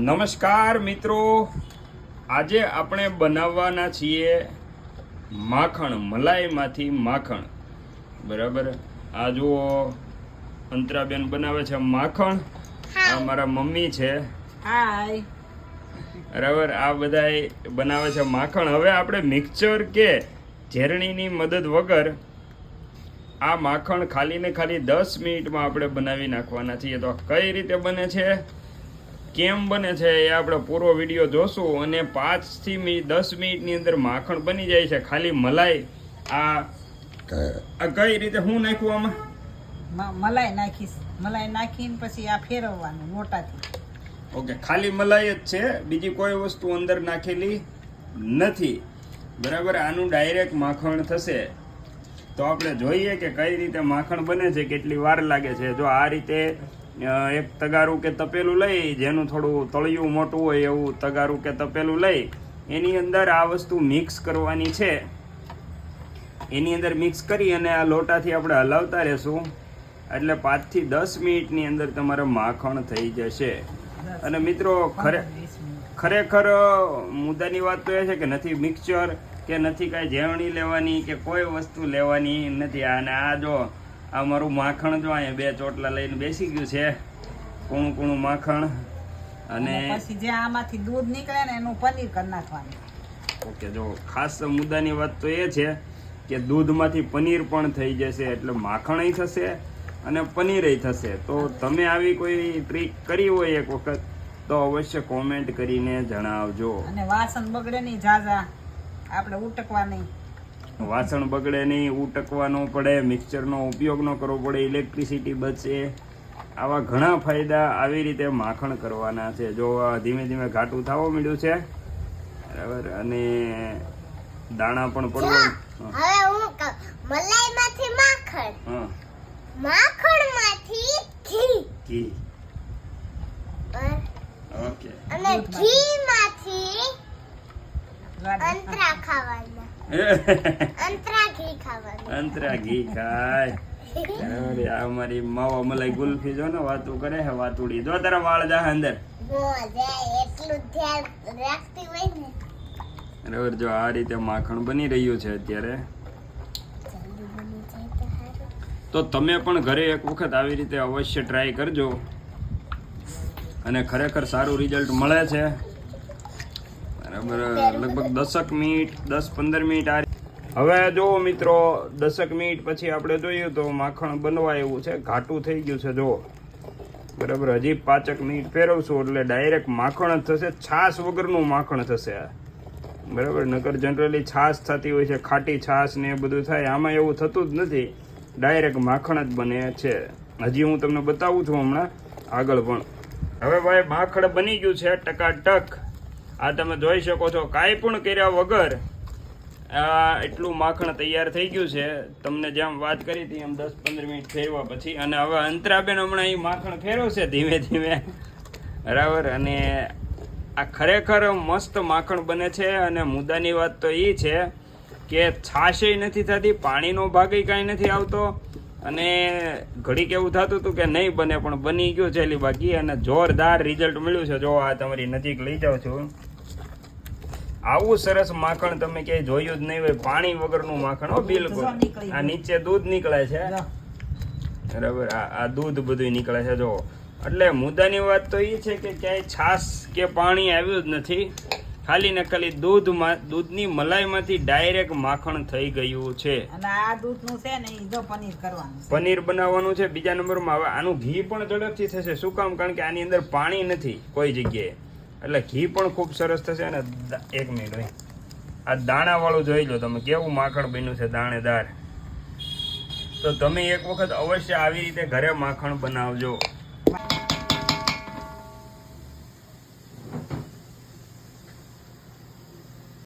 નમસ્કાર મિત્રો, આજે આપણે બનાવવાના છીએ માખણ, મલાઈમાંથી માખણ. બરાબર, આ જુઓ અંતરાબેન બનાવે છે માખણ. આ મારા મમ્મી છે. હાય. બરાબર, આ બધા બનાવે છે માખણ. હવે આપણે મિક્સર કે ઝેરણીની મદદ વગર આ માખણ ખાલી ને ખાલી 10 મિનિટમાં આપણે બનાવી નાખવાના છીએ. તો કઈ રીતે બને છે, કેમ બને છે, એ આપણે પૂરો વિડીયો જોશું. અને 5 થી 10 મિનિટની અંદર માખણ બની જાય છે. ખાલી મલાઈ આ કઈ રીતે હું નાખ્યું આમાં? મલાઈ નાખીશ. મલાઈ નાખીને પછી આ ફેરવવાનું લોટાથી. ઓકે, ખાલી મલાઈ જ છે, બીજી કોઈ વસ્તુ અંદર નાખેલી નથી. બરાબર, આનું ડાયરેક્ટ માખણ થશે. તો આપણે જોઈએ કે કઈ રીતે માખણ બને છે, કેટલી વાર લાગે છે. જો આ રીતે એક તગારું કે તપેલું લઈ, જેનું થોડું તળિયું મોટું હોય એવું તગારું કે તપેલું લઈ, એની અંદર આ વસ્તુ મિક્સ કરવાની છે. એની અંદર મિક્સ કરી અને આ લોટાથી આપણે હલાવતા રહેશું. એટલે 5 થી 10 મિનિટની અંદર તમારે માખણ થઈ જશે. અને મિત્રો ખરેખર મુદ્દાની વાત તો એ છે કે નથી મિક્સચર કે નથી કાંઈ ઝેરણી લેવાની કે કોઈ વસ્તુ લેવાની નથી. અને આ જો આ મારું માખણ જો અહીંયા 2 ચોટલા લઈને બેસી ગયું છે, કૂણું કૂણું માખણ. અને પછી જે આમાંથી દૂધ નીકળે ને એનું પનીર કરી નાખવાનું. ઓકે, જો ખાસ મુદ્દાની વાત તો એ છે કે દૂધમાંથી પનીર પણ થઈ જશે. એટલે માખણય થશે અને પનીરય થશે. તો તમે આવી કોઈ ટ્રીક કરી હોય એક વખત તો અવશ્ય કોમેન્ટ કરીને જણાવજો. અને વાસણ બગડે નહીં ઝાઝા, આપણે ઉટકવા નહીં. વાસણ બગડે નહીં, ઉટકવા ન પડે, મિક્સચરનો ઉપયોગ ન કરવો પડે, ઇલેક્ટ્રિસિટી બચે. આવા ઘણા ફાયદા આવી રીતે માખણ કરવાના છે. જો ધીમે ધીમે ઘાટું થવા મળ્યું છે. બરાબર, અને દાણા પણ પડવા. હવે હું મલાઈમાંથી માખણ, હા, માખણમાંથી ઘી, ઘી. ઓકે, અને ઘીમાંથી અંતરા ખાવાના. અંતરા ઘી ખાવાના. અંતરા ઘી ખાય. અરે આ મારી માવા મલાઈ ગુલ્ફી જો ને વાતું કરે છે, વાતુડી. જો તારા વાળ જા અંદર. એટલું ધ્યાન રાખતી હોય ને. બરાબર, જો આ રીતે માખણ બની રહ્યું છે અત્યારે. તો તમે પણ ઘરે એક વખત આવી રીતે અવશ્ય ટ્રાય કરજો અને ખરેખર સારું રિઝલ્ટ મળે છે. બરાબર, લગભગ 10 મિનિટ 10-15 મિનિટ આ. હવે જો મિત્રો 10 મિનિટ પછી આપણે જોયું તો માખણ બનવા એવું છે, ઘાટું થઈ ગયું છે. જો બરાબર, હજી 5 મિનિટ ફેરવશું એટલે ડાયરેક્ટ માખણ જ થશે. છાશ વગરનું માખણ થશે. બરાબર, નકર જનરલી છાશ થતી હોય છે, ખાટી છાશ ને એ બધું થાય. આમાં એવું થતું જ નથી, ડાયરેક્ટ માખણ જ બને છે. હજી હું તમને બતાવું છું હમણાં આગળ પણ. હવે ભાઈ માખણ બની ગયું છે ટકાટક. આ તમે જોઈ શકો છો, કાંઈ પણ કર્યા વગર એટલું માખણ તૈયાર થઈ ગયું છે. તમને જેમ વાત કરી હતી એમ 10-15 મિનિટ ફેરવા પછી. અને હવે અંતરાબેન હમણાં એ માખણ ફેરવશે ધીમે ધીમે. બરાબર, અને આ ખરેખર મસ્ત માખણ બને છે. અને મુદ્દાની વાત તો એ છે કે છાશય નથી થતી, પાણીનો ભાગ કાંઈ નથી આવતો. અને ઘડીક એવું થતું હતું કે નહીં બને, પણ બની ગયું છે એલી બાકી. અને જોરદાર રિઝલ્ટ મળ્યું છે. જો આ તમારી નજીક લઈ જાઉં છું. આવું સરસ માખણ તમે ક્યાંય જોયું જ નહીં હોય, પાણી વગરનું માખણ. હો, બિલકુલ. આ નીચે દૂધ નીકળે છે. બરાબર, આ દૂધ બધું નીકળે છે. જો એટલે મુદ્દાની વાત તો એ છે કે ક્યાંય છાશ કે પાણી આવ્યું જ નથી. ખાલી ને ખાલી દૂધની મલાઈમાંથી ડાયરેક્ટ માખણ થઈ ગયું છે. અને આ દૂધનું છે ને ઈ જો પનીર કરવાનું, પનીર બનાવવાનું છે. બીજા નંબરમાં હવે આનું ઘી પણ ઝડપથી થશે. શું કામ? કારણ કે આની અંદર પાણી નથી કોઈ જગ્યાએ, એટલે ઘી પણ ખૂબ સરસ થશે. અને 1 મિનિટ ભાઈ, આ દાણા વાળું જોઈ લો તમે, કેવું માખણ બન્યું છે, દાણેદાર. તો તમે એક વખત અવશ્ય આવી રીતે ઘરે માખણ બનાવજો.